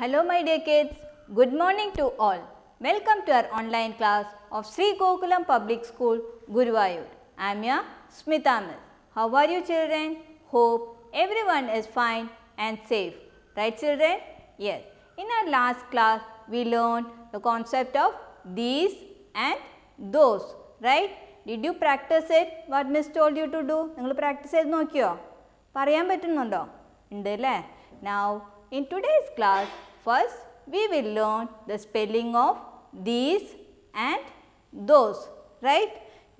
Hello my dear kids, good morning to all. Welcome to our online class of Sri Gokulam Public School, Guruvayur. I am your Smita Miss. How are you children? Hope everyone is fine and safe. Right children? Yes. In our last class, we learned the concept of these and those. Right? Did you practice it? What Miss told you to do? നിങ്ങൾ practice ചെയ്ത് നോക്കിയോ? പറയാൻ പറ്റുന്നുണ്ടോ? ഉണ്ടല്ലേ? Now, in today's class, first we will learn the spelling of these and those, right?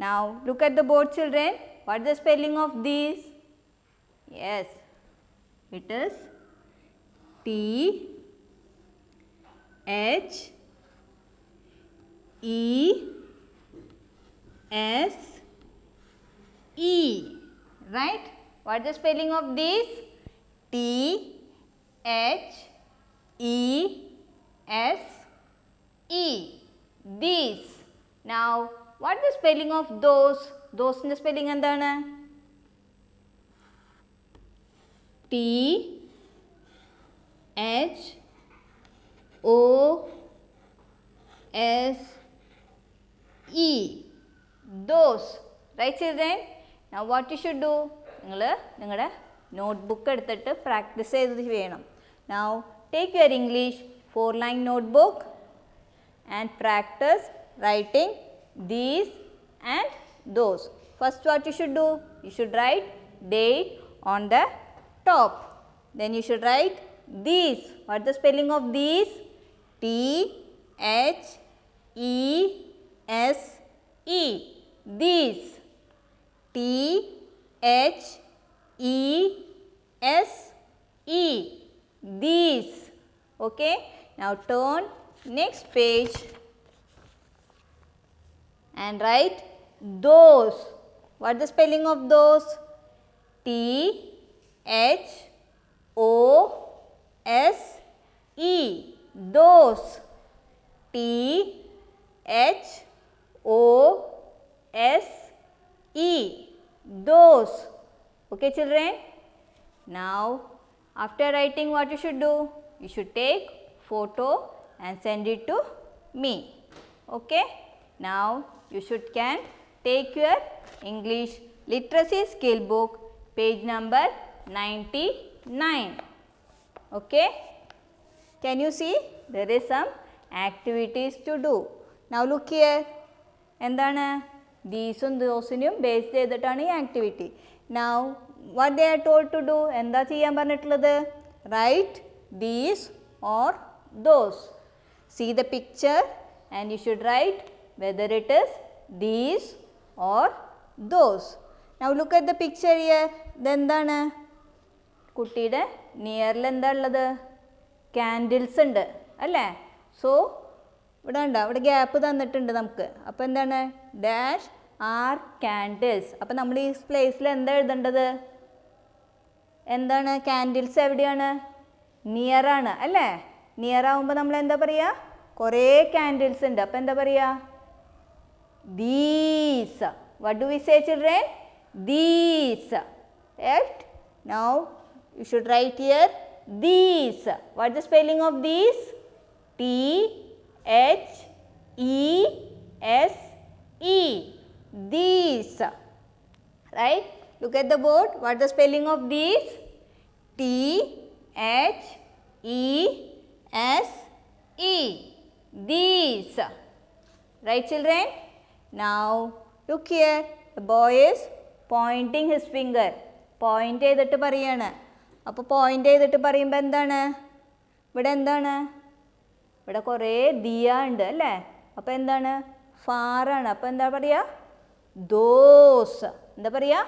Now, look at the board children. What is the spelling of these? Yes, it is T H E S E, right? What is the spelling of these? T H E S E, these. Now, what is the spelling of those? Those in the spelling endana? T H O S E, those. Right children? Now, what you should do? നിങ്ങളുടെ notebook എടുത്തിട്ട് practice ചെയ്ത് ചെയ്യണം. Now, take your English 4-line notebook and practice writing these and those. First, what you should do? You should write date on the top. Then you should write these. What is the spelling of these? T H E S E. These. T H E S E. These. Okay. Now turn next page and write those. What is the spelling of those? T H O S E. Those. T H O S E. Those. Okay children. Now after writing, what you should do? You should take photo and send it to me. Okay. Now you can take your English literacy skill book, page number 99. Okay. Can you see? There is some activities to do. Now look here. എന്താണ് these-ഉം those-നും base ചെയ്തിട്ടാണ് ഈ activity. Now what they are told to do? എന്താ ചെയ്യാൻ പറഞ്ഞിട്ടുള്ളത്? Write these or those. See the picture and you should write whether it is these or those. Now look at the picture here. ഇതെന്താണ്? കുട്ടിയുടെ നിയറിൽ എന്താ ഉള്ളത്? Candles ഉണ്ട് അല്ലേ? So ഇവിടെ ഉണ്ടോ? ഇവിടെ ഗ്യാപ്പ് തന്നിട്ടുണ്ട് നമുക്ക്. അപ്പോൾ എന്താണ്? Dash are candles. അപ്പോൾ നമ്മൾ ഈ പ്ലേസിൽ എന്താ എഴുതേണ്ടത്? എന്താണ്? ക്യാൻഡിൽസ് എവിടെയാണ്? നിയർ ആണ് അല്ലേ? നിയർ ആവുമ്പോൾ നമ്മൾ എന്താ പറയുക? കുറേ ക്യാൻഡിൽസ് ഉണ്ട്. അപ്പോൾ എന്താ പറയുക? these. What do we say children? These. Right? Now you should write here these. What is the spelling of these? T H E S E. These. Right? Look at the board. What is the spelling of these? T H E S E. These. Right children? Now look here. The boy is pointing his finger. Point ചെയ്തിട്ട് പറയാണ്. അപ്പോൾ point ചെയ്തിട്ട് പറയുമ്പോൾ എന്താണ്? ഇവിടെ എന്താണ്? ഇവിടെ കുറേ ദിയ ഉണ്ട് അല്ലേ? അപ്പോൾ എന്താണ്? ഫാറാണ്. അപ്പോൾ എന്താ പറയുക? ദോസ്. എന്താ പറയുക?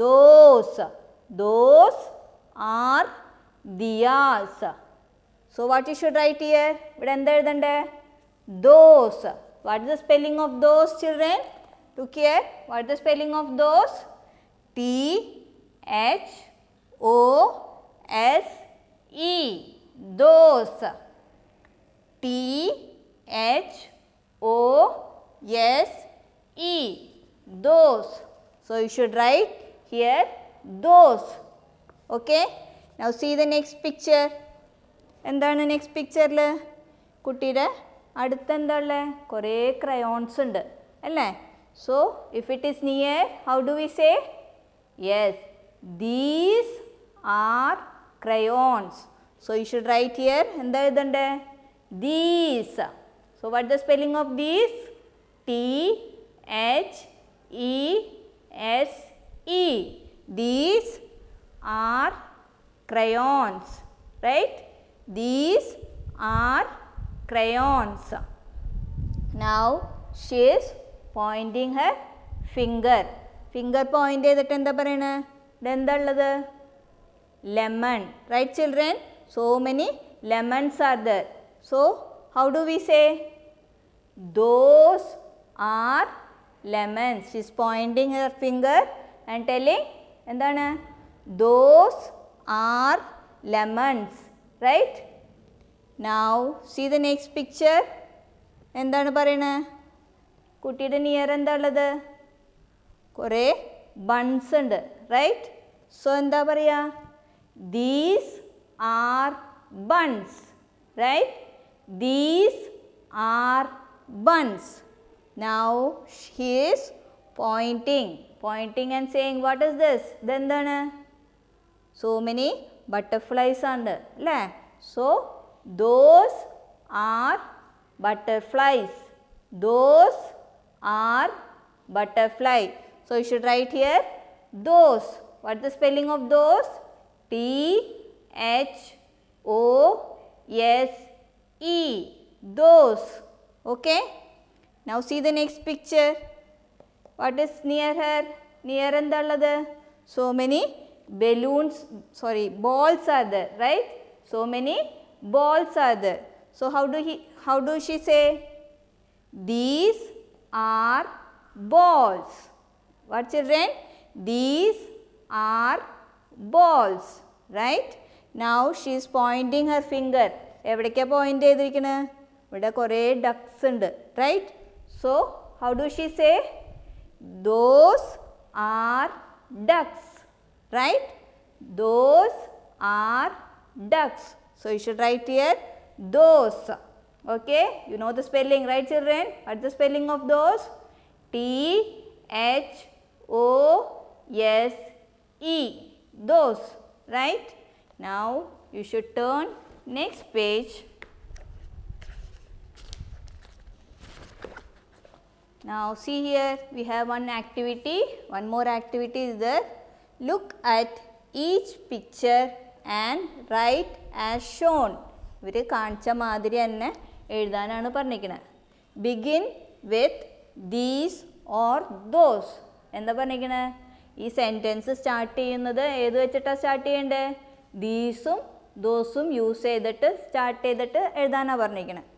Those. Those are Diaz. So what you should write here? ഇവിടെ എന്താ എഴുതണ്ടേ? Those. What is the spelling of those children? Look here. What is the spelling of those? T H O S E. Those. T H O S E. Those. So you should write here those. Okay. Now see the next picture. എന്താണ് next പിക്ചറിൽ? കുട്ടിയുടെ അടുത്ത് എന്താ ഉള്ളത്? കുറേ crayons ഉണ്ട് അല്ലേ? So if it is near, how do we say? Yes, these are crayons. So you should write here, എന്താ എഴുതണ്ടേ? These. So what is the spelling of these? T-H-E-S-E. These are crayons, right? These are crayons. Now she is pointing her finger. Finger point ചെയ്തിട്ട് എന്താ പറയണേ? ഇതെന്താ ഉള്ളത്? Lemon, right children? So many lemons are there. So how do we say? Those are lemons. She is pointing her finger and telling, endana? Those are lemons, right? Now see the next picture. Endana parayana? Kuttide near endha ullathu? Kore buns undu, right? So endha paraya? These are buns, right? These are buns. Now she is pointing and saying, what is this? Then so many butterflies are there. So those are butterflies. Those are butterfly. So you should write here those. What is the spelling of those? T-H-O-S-E. Those. Okay. Now see the next picture. What is near her? Near endha ullathu? So many balloons, balls are there, right? So many balls are there. So how do she say? These are balls. What children? These are balls, right? Now she is pointing her finger. എവിടേക്കാ point ചെയ്തിരിക്കുന്നത്? ഇവിടെ കുറേ ducts ഉണ്ട്, right? So how do she say? Those are ducks, right? Those are ducks. So you should write here those. Okay, you know the spelling, right children? What is the spelling of those? T-H-O-S-E. Those, right? Now you should turn next page. Now see here, we have one activity. One more activity is there. Look at each picture and write as shown. ഇവർ കാണിച്ച മാതിരി തന്നെ എഴുതാനാണ് പറഞ്ഞിരിക്കുന്നത്. Begin with these or those. എന്താ പറഞ്ഞിരിക്കുന്നത്? ഈ sentence start ചെയ്യുന്നത് ഏത് വെച്ചിട്ടാണ് സ്റ്റാർട്ട് ചെയ്യേണ്ടത്? ദീസും ദോസും യൂസ് ചെയ്തിട്ട് സ്റ്റാർട്ട് ചെയ്തിട്ട് എഴുതാനാണ് പറഞ്ഞിരിക്കുന്നത്.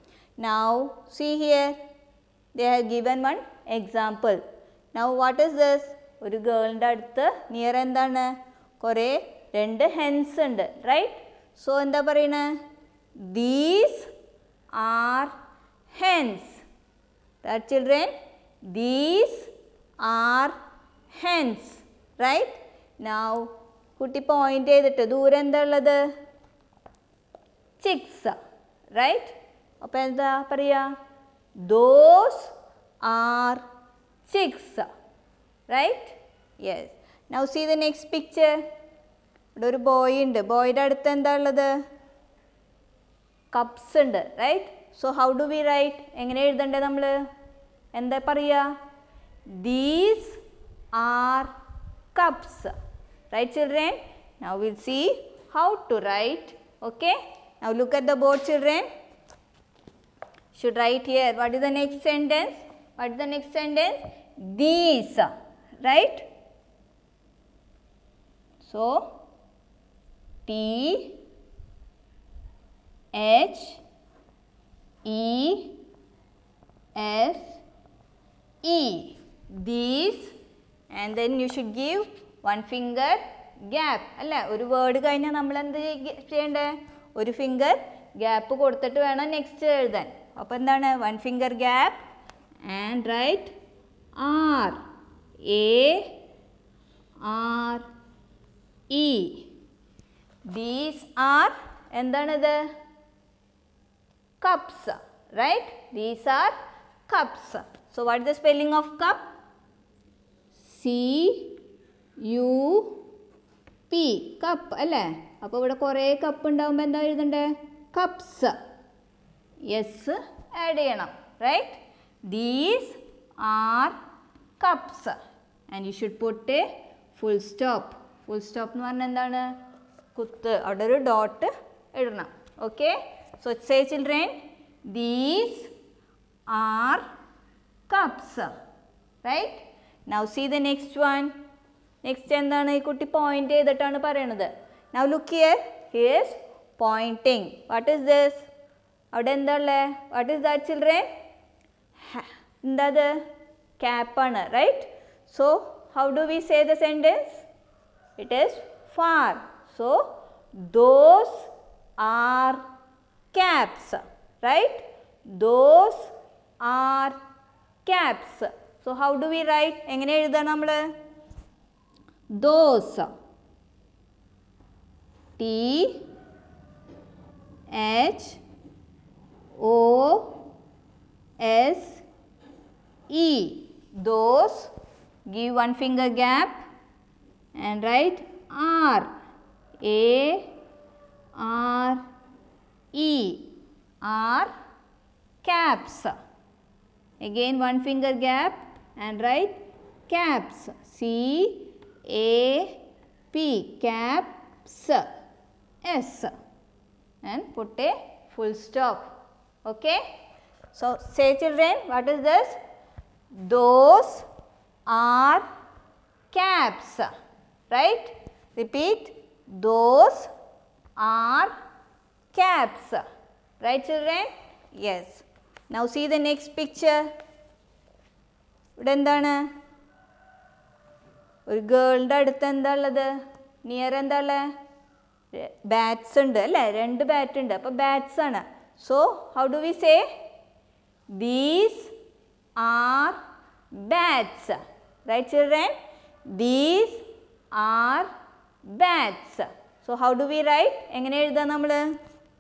Now see here, they have given one example. Now what is this? ഒരു ഗേളിൻ്റെ അടുത്ത് നിയർ എന്താണ്? കുറേ രണ്ട് ഹെൻസ് ഉണ്ട്, റൈറ്റ്? സോ എന്താ പറയണേ? These are hens. That children, these are hens, right? Now കുട്ടി പോയിന്റ് ചെയ്തിട്ട് ദൂരെ എന്താ ഉള്ളത്? Chicks, right? അപ്പോൾ എന്താ പറയുക? Those are chicks, right? Yes. Now see the next picture. ഇവിടെ ഒരു ബോയ് ഉണ്ട്. ബോയുടെ അടുത്ത് എന്താ ഉള്ളത്? കപ്സ് ഉണ്ട്, right? So how do we write? എങ്ങനെ എഴുതണ്ടേ നമ്മൾ? എന്താ പറയുക? These are cups, right children? Now we'll see how to write. Okay, now look at the board children. Should write here. What is the next sentence? What is the next sentence? These, right? So T-H-E-S-E. These, and then you should give one finger gap. അല്ല, ഒരു word കഴിഞ്ഞാൽ നമ്മൾ എന്ത് ചെയ്യേണ്ടേ? ഒരു finger gap കൊടുത്തിട്ട് വേണം next എഴുതാൻ. അപ്പോൾ എന്താണ്? One finger gap and write R, A-R-E. These are എന്താണിത്? cups, right? These are cups. So what is the spelling of cup? C-U-P, cup അല്ലേ? അപ്പോൾ ഇവിടെ കുറേ കപ്പ് ഉണ്ടാകുമ്പോൾ എന്താ എഴുതണ്ടേ? കപ്സ്. യെസ് ആഡ് ചെയ്യണം, right? These are cups. And you should put a full stop. Full stop എന്ന് പറഞ്ഞാൽ എന്താണ്? കുത്ത്, അവിടെ ഒരു ഡോട്ട് ഇടണം. Okay? So say children, these are cups. Right? Now see the next one. Next എന്താണ്? ഈ കുട്ടി പോയിന്റ് ചെയ്തിട്ടാണ് പറയണത്. Now look here. He is pointing. What is this? അവിടെ എന്താ ഉള്ളത്? What is that children? എന്താ അത്? Cap ആണ്, right? So how do we say the sentence? It is far. So those are caps, right? Those are caps. So how do we write? എങ്ങനെ എഴുതാ നമ്മൾ? Those. T-H-O-S-E. Those. Give one finger gap and write R. A-R-E. R caps. Again one finger gap and write caps. C-A-P. Caps. S. And put a full stop. Okay? So say children, what is this? Those are caps. Right? Repeat. Those are caps. Right children? Yes. Now see the next picture. ഇവിടെ എന്താണ്? ഒരു ഗേളിൻ്റെ അടുത്ത് എന്താ ഉള്ളത്? Near എന്താ ഉള്ളത്? Bats ഉണ്ട് അല്ലേ? 2 ബാറ്റ് ഉണ്ട്. അപ്പോൾ ബാറ്റ്സ് ആണ്. So how do we say? These are bats. Right children? These are bats. So how do we write? എങ്ങനെ എഴുതാം നമ്മൾ?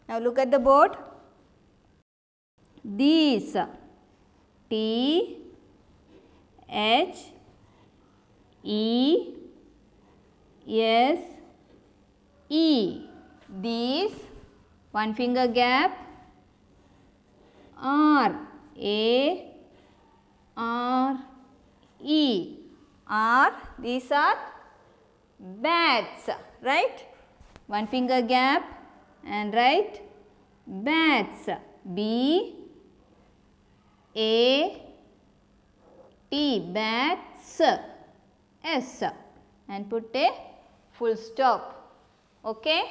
Now look at the board. These. T-H-E-S-E. These. One finger gap. R. A-R-E. R. These are bats. Right? One finger gap. And write bats. B-A-T. Bats. S. And put a full stop. Okay?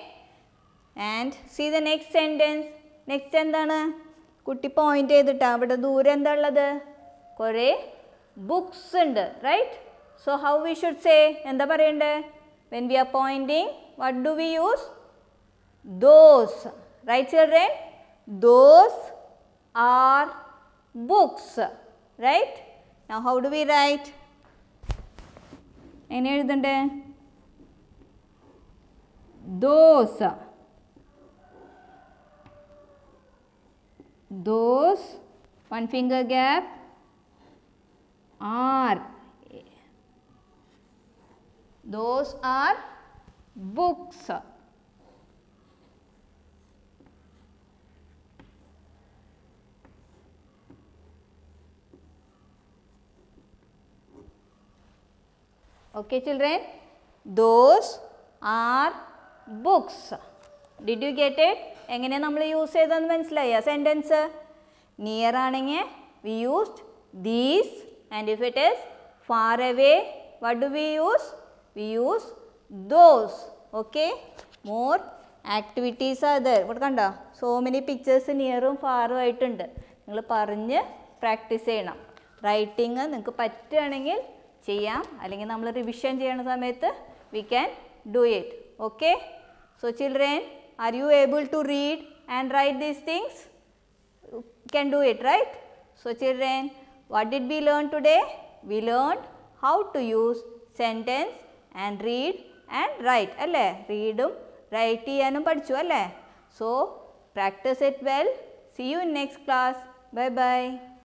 And see the next sentence. Next എന്താണ്? കുട്ടി point ചെയ്തിട്ടാ. അവിടെ ദൂരെ എന്താ ഉള്ളത്? കുറേ books ഉണ്ട്. Right? So how we should say? എന്താ പറയണ്ടേ? When we are pointing, what do we use? Those. Right children? Those are books. Right? Now how do we write? എങ്ങനെ എഴുതണ്ടേ? Those. Those. One finger gap. Are. Those are books. Okay children, those are books. Did you get it? എങ്ങനെ നമ്മൾ use ചെയ്തെന്ന് മനസ്സിലായോ sentence? Near ആണെങ്കിൽ we used these, and if it is far away, what do we use? We use those. Okay? More activities are there. ഇവിടെ കണ്ടോ? So many pictures നിയറും ഫാറും ആയിട്ടുണ്ട്. നിങ്ങൾ പറഞ്ഞ് പ്രാക്ടീസ് ചെയ്യണം. റൈറ്റിംഗ് നിങ്ങൾക്ക് പറ്റുകയാണെങ്കിൽ ചെയ്യാം, അല്ലെങ്കിൽ നമ്മൾ റിവിഷൻ ചെയ്യുന്ന സമയത്ത് we can do it. Okay? So children, are you able to read and write these things? You can do it, right? So children, what did we learn today? We learned how to use sentence and read and write. അല്ലേ? റീഡും right ചെയ്യാനും പഠിച്ചു അല്ലേ? So practice it well. See you in next class. Bye bye.